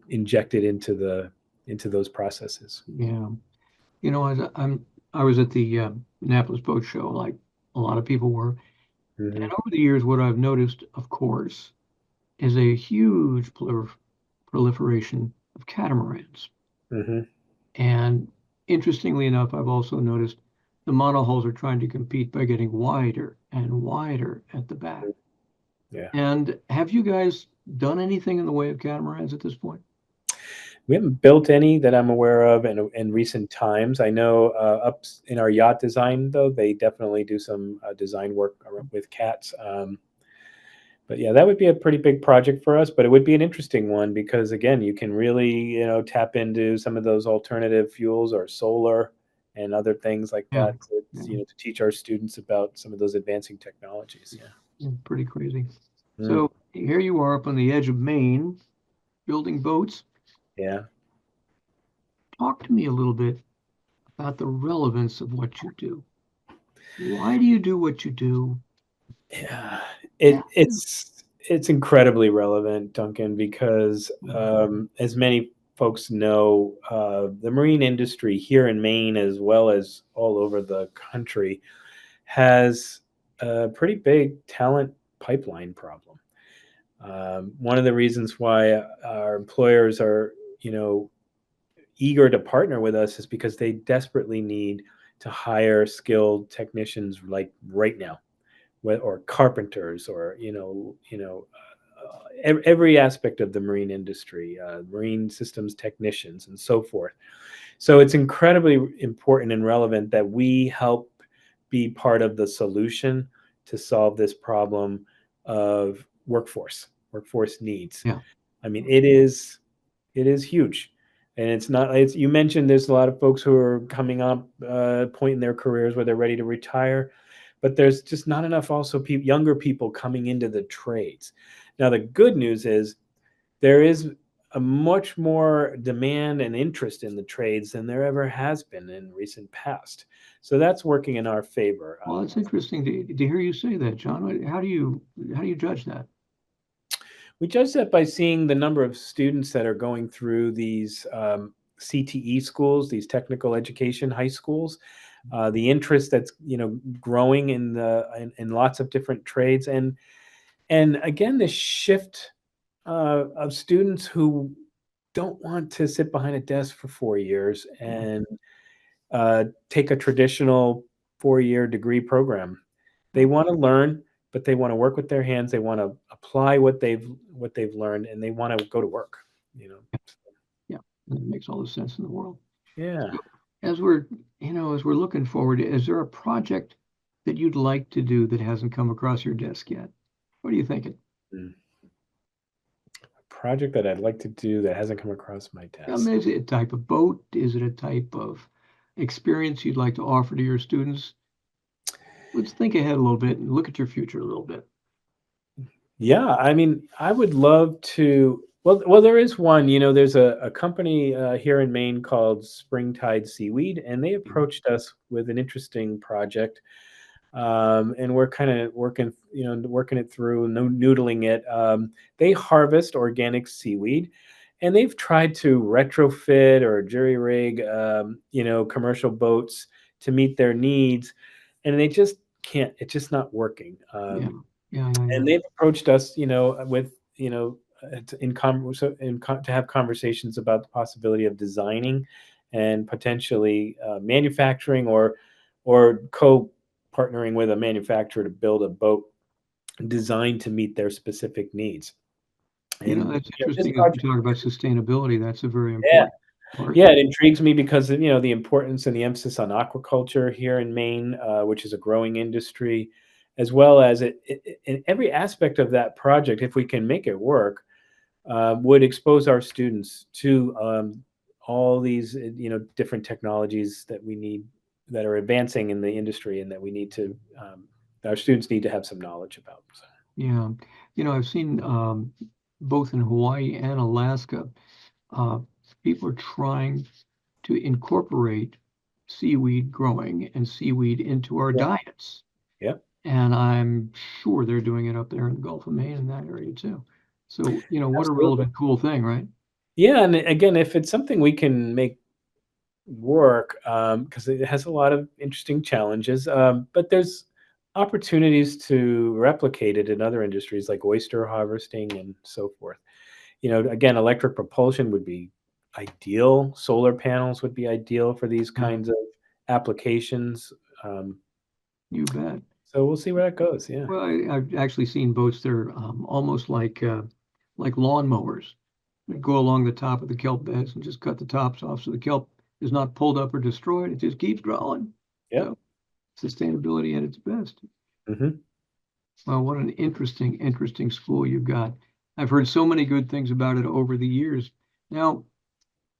[SPEAKER 2] injected into those processes.
[SPEAKER 1] Yeah. I was at the Annapolis Boat Show, like a lot of people were.
[SPEAKER 2] Mhm.
[SPEAKER 1] And over the years, what I've noticed, of course, is a huge proliferation of catamarans.
[SPEAKER 2] Mhm.
[SPEAKER 1] And interestingly enough, I've also noticed the monohulls are trying to compete by getting wider and wider at the back.
[SPEAKER 2] Yeah.
[SPEAKER 1] And have you guys done anything in the way of catamarans at this point?
[SPEAKER 2] We haven't built any that I'm aware of in recent times. I know up in our yacht design, though, they definitely do some design work with cats. But yeah, that would be a pretty big project for us, but it would be an interesting one because, again, you can really, tap into some of those alternative fuels or solar and other things like
[SPEAKER 1] Yeah.
[SPEAKER 2] that to teach our students about some of those advancing technologies. Yeah.
[SPEAKER 1] Yeah, pretty crazy.
[SPEAKER 2] Mm.
[SPEAKER 1] So here you are up on the edge of Maine, building boats.
[SPEAKER 2] Yeah.
[SPEAKER 1] Talk to me a little bit about the relevance of what you do. Why do you do what you do?
[SPEAKER 2] Yeah, it's incredibly relevant, Duncan, because as many folks know, the marine industry here in Maine, as well as all over the country, has a pretty big talent pipeline problem. One of the reasons why our employers are, eager to partner with us is because they desperately need to hire skilled technicians like right now, or carpenters, or every aspect of the marine industry, marine systems technicians, and so forth. So it's incredibly important and relevant that we help be part of the solution to solve this problem of workforce needs.
[SPEAKER 1] Yeah.
[SPEAKER 2] I mean, it is huge. And it's not, you mentioned there's a lot of folks who are coming up, point in their careers where they're ready to retire, but there's just not enough also younger people coming into the trades. Now, the good news is there is a much more demand and interest in the trades than there ever has been in recent past. So that's working in our favor.
[SPEAKER 1] Well, it's interesting to hear you say that, John. How do you judge that?
[SPEAKER 2] We judge that by seeing the number of students that are going through these CTE schools, these technical education high schools, the interest that's growing in lots of different trades, and again the shift of students who don't want to sit behind a desk for 4 years and take a traditional 4-year degree program. They want to learn, but they want to work with their hands. They want to apply what they've learned, and they want to go to work.
[SPEAKER 1] Yeah, that makes all the sense in the world.
[SPEAKER 2] Yeah.
[SPEAKER 1] So as we're looking forward, is there a project that you'd like to do that hasn't come across your desk yet? What are you thinking?
[SPEAKER 2] A project that I'd like to do that hasn't come across my desk.
[SPEAKER 1] Is it a type of boat? Is it a type of experience you'd like to offer to your students? Let's think ahead a little bit and look at your future a little bit.
[SPEAKER 2] Yeah, I mean, I would love to. Well, there is one. There's a company here in Maine called Springtide Seaweed, and they approached us with an interesting project. and we're kind of working it through, noodling it. They harvest organic seaweed, and they've tried to retrofit or jury rig, commercial boats to meet their needs, and they just can't. It's just not working.
[SPEAKER 1] Yeah. Yeah. Yeah.
[SPEAKER 2] And
[SPEAKER 1] Yeah.
[SPEAKER 2] they've approached us, with to have conversations about the possibility of designing and potentially manufacturing or co-partnering with a manufacturer to build a boat designed to meet their specific needs. And
[SPEAKER 1] That's
[SPEAKER 2] this
[SPEAKER 1] interesting as
[SPEAKER 2] project,
[SPEAKER 1] we talk about sustainability. That's a very
[SPEAKER 2] yeah,
[SPEAKER 1] important part.
[SPEAKER 2] yeah, it intrigues me because of, the importance and the emphasis on aquaculture here in Maine, which is a growing industry, as well as in every aspect of that project, if we can make it work, would expose our students to all these, different technologies that we need, that are advancing in the industry, and that we need to, our students need to have some knowledge about. So.
[SPEAKER 1] Yeah. I've seen both in Hawaii and Alaska, uh, people are trying to incorporate seaweed growing and seaweed into our
[SPEAKER 2] Yeah.
[SPEAKER 1] diets.
[SPEAKER 2] Yeah.
[SPEAKER 1] And I'm sure they're doing it up there in the Gulf of Maine in that area too. So, what a
[SPEAKER 2] Absolutely.
[SPEAKER 1] relevant, cool thing, right?
[SPEAKER 2] Yeah, and again, if it's something we can make work, because it has a lot of interesting challenges, but there's opportunities to replicate it in other industries like oyster harvesting and so forth. Again, electric propulsion would be ideal. Solar panels would be ideal for these
[SPEAKER 1] Yeah.
[SPEAKER 2] kinds of applications.
[SPEAKER 1] You bet.
[SPEAKER 2] So we'll see where that goes. Yeah.
[SPEAKER 1] Well, I've actually seen boats that are almost like lawnmowers. They go along the top of the kelp beds and just cut the tops off so the kelp is not pulled up or destroyed. It just keeps growing.
[SPEAKER 2] Yeah.
[SPEAKER 1] So, sustainability at its best.
[SPEAKER 2] Hmm.
[SPEAKER 1] Well, what an interesting school you've got. I've heard so many good things about it over the years. Now,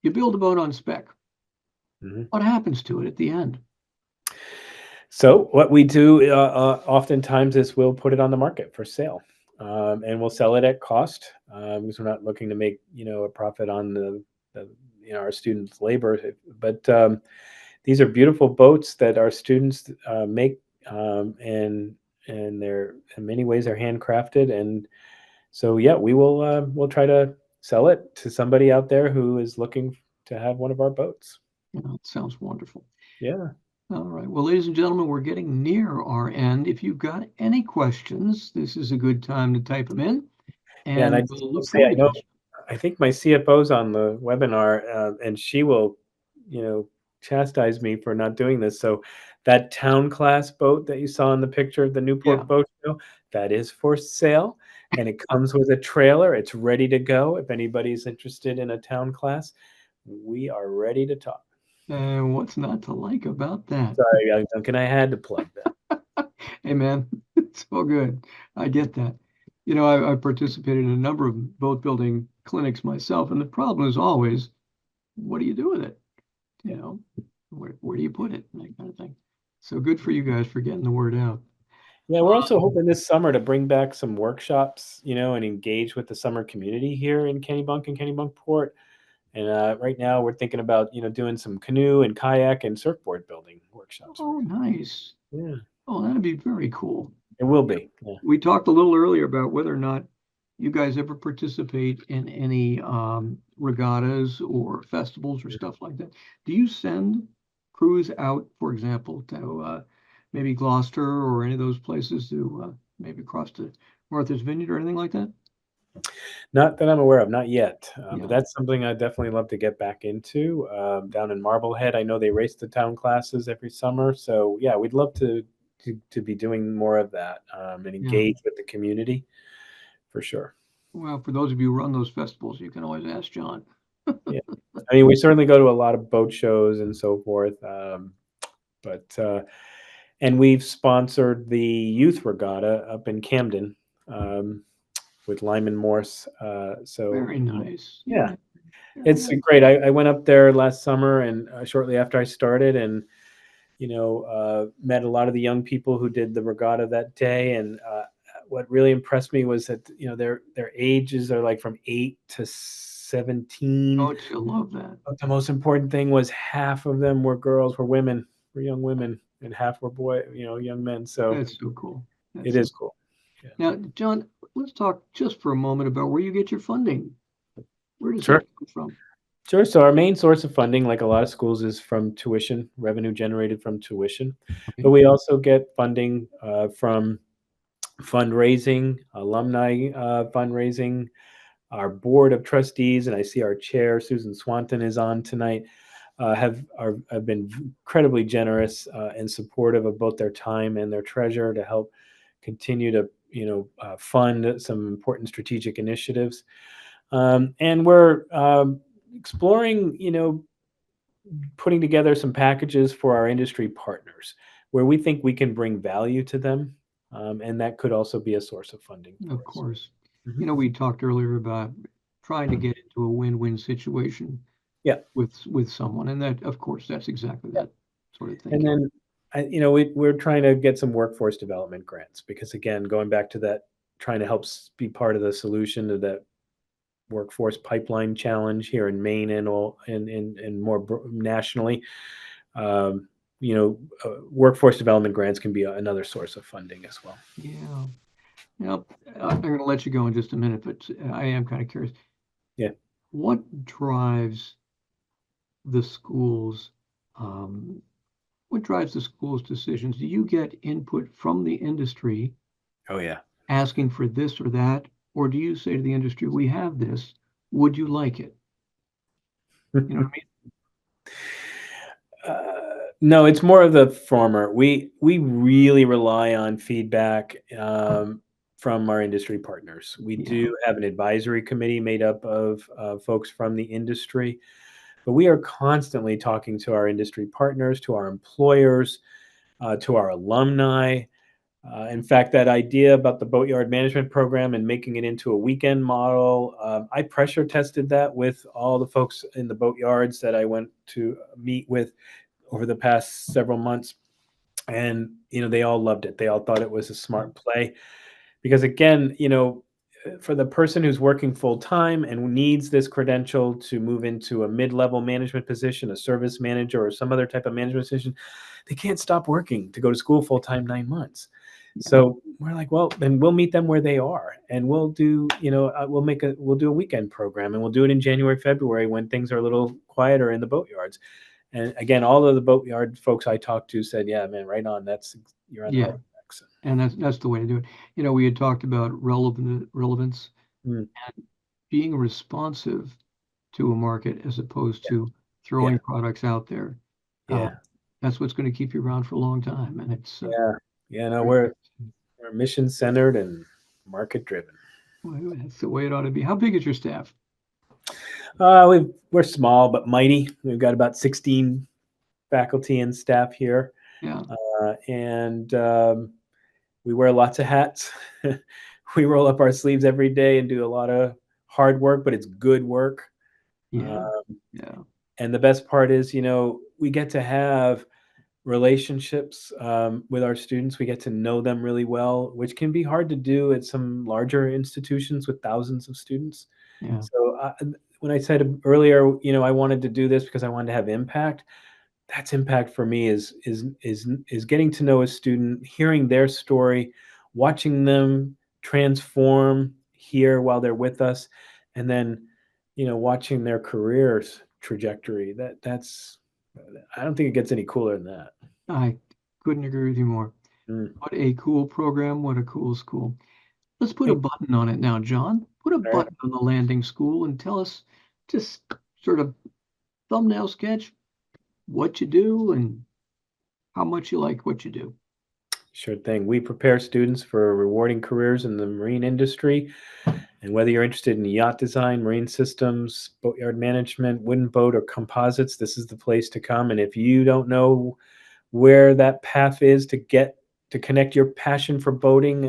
[SPEAKER 1] you build a boat on spec.
[SPEAKER 2] Hmm.
[SPEAKER 1] What happens to it at the end?
[SPEAKER 2] So what we do oftentimes is we'll put it on the market for sale, and we'll sell it at cost, because we're not looking to make a profit on the our students' labor. But these are beautiful boats that our students make, and they're in many ways they're handcrafted. And so yeah, we'll try to sell it to somebody out there who is looking to have one of our boats.
[SPEAKER 1] It sounds wonderful.
[SPEAKER 2] Yeah.
[SPEAKER 1] All right. Well, ladies and gentlemen, we're getting near our end. If you've got any questions, this is a good time to type them in.
[SPEAKER 2] Yeah, and I
[SPEAKER 1] And
[SPEAKER 2] just
[SPEAKER 1] we'll
[SPEAKER 2] will
[SPEAKER 1] look
[SPEAKER 2] say,
[SPEAKER 1] forward to this.
[SPEAKER 2] I think my CFO's on the webinar, and she will, chastise me for not doing this. So that town class boat that you saw in the picture of the Newport
[SPEAKER 1] Yeah.
[SPEAKER 2] Boat Show, that is for sale, and it comes with a trailer. It's ready to go. If anybody's interested in a town class, we are ready to talk.
[SPEAKER 1] And what's not to like about that?
[SPEAKER 2] Sorry, Duncan, I had to plug that.
[SPEAKER 1] Hey, man, it's all good. I get that. I participated in a number of boat building clinics myself, and the problem is always, what do you do with it? Where do you put it? And that kind of thing. So good for you guys for getting the word out.
[SPEAKER 2] Yeah, we're also hoping this summer to bring back some workshops, and engage with the summer community here in Kennebunk and Kennebunkport. And right now we're thinking about, doing some canoe and kayak and surfboard building workshops.
[SPEAKER 1] Oh, nice.
[SPEAKER 2] Yeah,
[SPEAKER 1] Oh, that'd be very cool.
[SPEAKER 2] it will be. Yeah.
[SPEAKER 1] We talked a little earlier about whether or not you guys ever participate in any regattas or festivals or stuff like that. Do you send crews out, for example, to maybe Gloucester or any of those places to maybe cross to Martha's Vineyard or anything like that?
[SPEAKER 2] Not that I'm aware of, not yet.
[SPEAKER 1] Yeah.
[SPEAKER 2] But that's something I definitely love to get back into. Down in Marblehead, I know they race the town classes every summer. So yeah, we'd love to be doing more of that, and engage with the community for sure.
[SPEAKER 1] Well, for those of you who run those festivals, you can always ask John.
[SPEAKER 2] Yeah, I mean, we certainly go to a lot of boat shows and so forth. And we've sponsored the youth regatta up in Camden, with Lyman Morse. So
[SPEAKER 1] Very nice.
[SPEAKER 2] yeah, it's great. I went up there last summer, and shortly after I started, and met a lot of the young people who did the regatta that day. And what really impressed me was that their ages are like from 8 to 17.
[SPEAKER 1] Oh, I love that.
[SPEAKER 2] But the most important thing was half of them were girls, were women. for young women and half were young men. So
[SPEAKER 1] That's so cool. That's
[SPEAKER 2] it
[SPEAKER 1] so
[SPEAKER 2] is cool.
[SPEAKER 1] Now, John, let's talk just for a moment about where you get your funding. Where does
[SPEAKER 2] Sure.
[SPEAKER 1] that come from?
[SPEAKER 2] Sure. So our main source of funding, like a lot of schools, is from tuition, revenue generated from tuition.
[SPEAKER 1] Okay.
[SPEAKER 2] But we also get funding from fundraising, alumni fundraising. Our board of trustees, and I see our chair, Susan Swanton, is on tonight, have been incredibly generous and supportive of both their time and their treasure to help continue to fund some important strategic initiatives. And we're exploring, putting together some packages for our industry partners where we think we can bring value to them. And that could also be a source of funding.
[SPEAKER 1] Of course.
[SPEAKER 2] Mhm.
[SPEAKER 1] We talked earlier about trying to get into a win-win situation
[SPEAKER 2] Yeah.
[SPEAKER 1] with someone. And that, of course, that's exactly that sort of thing.
[SPEAKER 2] And then, we're trying to get some workforce development grants because, again, going back to that, trying to help be part of the solution to that workforce pipeline challenge here in Maine and more nationally. Workforce development grants can be another source of funding as well.
[SPEAKER 1] Yeah. Now, I'm going to let you go in just a minute, but I am kind of curious.
[SPEAKER 2] Yeah.
[SPEAKER 1] What drives the schools? What drives the school's decisions? Do you get input from the industry
[SPEAKER 2] Oh, yeah.
[SPEAKER 1] asking for this or that? Or do you say to the industry, we have this, would you like it? You know what I mean?
[SPEAKER 2] No, it's more of the former. We really rely on feedback from our industry partners. We do have an advisory committee made up of folks from the industry, but we are constantly talking to our industry partners, to our employers, to our alumni. In fact, that idea about the boatyard management program and making it into a weekend model, I pressure tested that with all the folks in the boatyards that I went to meet with over the past several months. And, they all loved it. They all thought it was a smart play because, again, for the person who's working full time and needs this credential to move into a mid-level management position, a service manager or some other type of management position, they can't stop working to go to school full time 9 months. So we're like, well, then we'll meet them where they are, and we'll do, we'll do a weekend program, and we'll do it in January, February when things are a little quieter in the boatyards. And again, all of the boatyard folks I talked to said, "Yeah, man, right on. You're on the right track." So.
[SPEAKER 1] And that's the way to do it. We had talked about relevance and being responsive to a market as opposed to throwing products out there. That's what's going to keep you around for a long time. And it's
[SPEAKER 2] we're mission centered and market driven.
[SPEAKER 1] Well, that's the way it ought to be. How big is your staff?
[SPEAKER 2] We're small but mighty. We've got about 16 faculty and staff here.
[SPEAKER 1] Yeah.
[SPEAKER 2] And we wear lots of hats. We roll up our sleeves every day and do a lot of hard work, but it's good work.
[SPEAKER 1] Yeah.
[SPEAKER 2] And the best part is, we get to have relationships with our students. We get to know them really well, which can be hard to do at some larger institutions with thousands of students.
[SPEAKER 1] Yeah.
[SPEAKER 2] So when I said earlier, I wanted to do this because I wanted to have impact. That's impact for me is getting to know a student, hearing their story, watching them transform here while they're with us, and then, watching their careers trajectory. That's I don't think it gets any cooler than that.
[SPEAKER 1] I couldn't agree with you more. What a cool program. What a cool school. Let's put a button on it now, John. Put a button on the landing school and tell us, just sort of thumbnail sketch, what you do and how much you like what you do.
[SPEAKER 2] Sure thing. We prepare students for rewarding careers in the marine industry. And whether you're interested in yacht design, marine systems, boatyard management, wooden boat, or composites, this is the place to come. And if you don't know where that path is to connect your passion for boating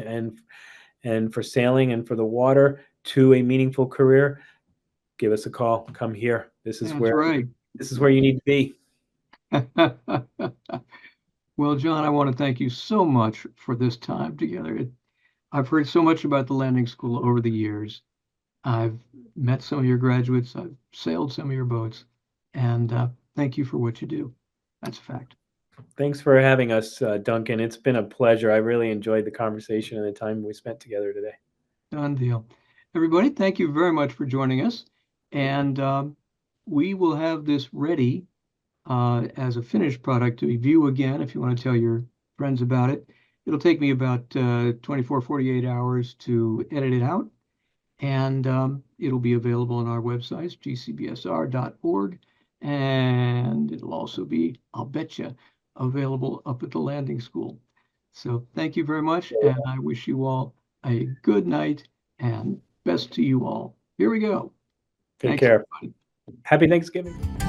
[SPEAKER 2] and for sailing and for the water to a meaningful career, give us a call. Come here. This is where you need to be.
[SPEAKER 1] Well, John, I want to thank you so much for this time together. I've heard so much about the landing school over the years. I've met some of your graduates. I've sailed some of your boats. And thank you for what you do. That's a fact.
[SPEAKER 2] Thanks for having us, Duncan. It's been a pleasure. I really enjoyed the conversation and the time we spent together today.
[SPEAKER 1] Done deal. Everybody, thank you very much for joining us. And we will have this ready as a finished product to review again if you want to tell your friends about it. It'll take me about 24, 48 hours to edit it out. And it'll be available on our website, gcbsr.org. And it'll also be, I'll bet you, available up at the landing school. So thank you very much. And I wish you all a good night and best to you all. Here we go.
[SPEAKER 2] Take
[SPEAKER 1] Thanks,
[SPEAKER 2] care.
[SPEAKER 1] everybody.
[SPEAKER 2] Happy Thanksgiving.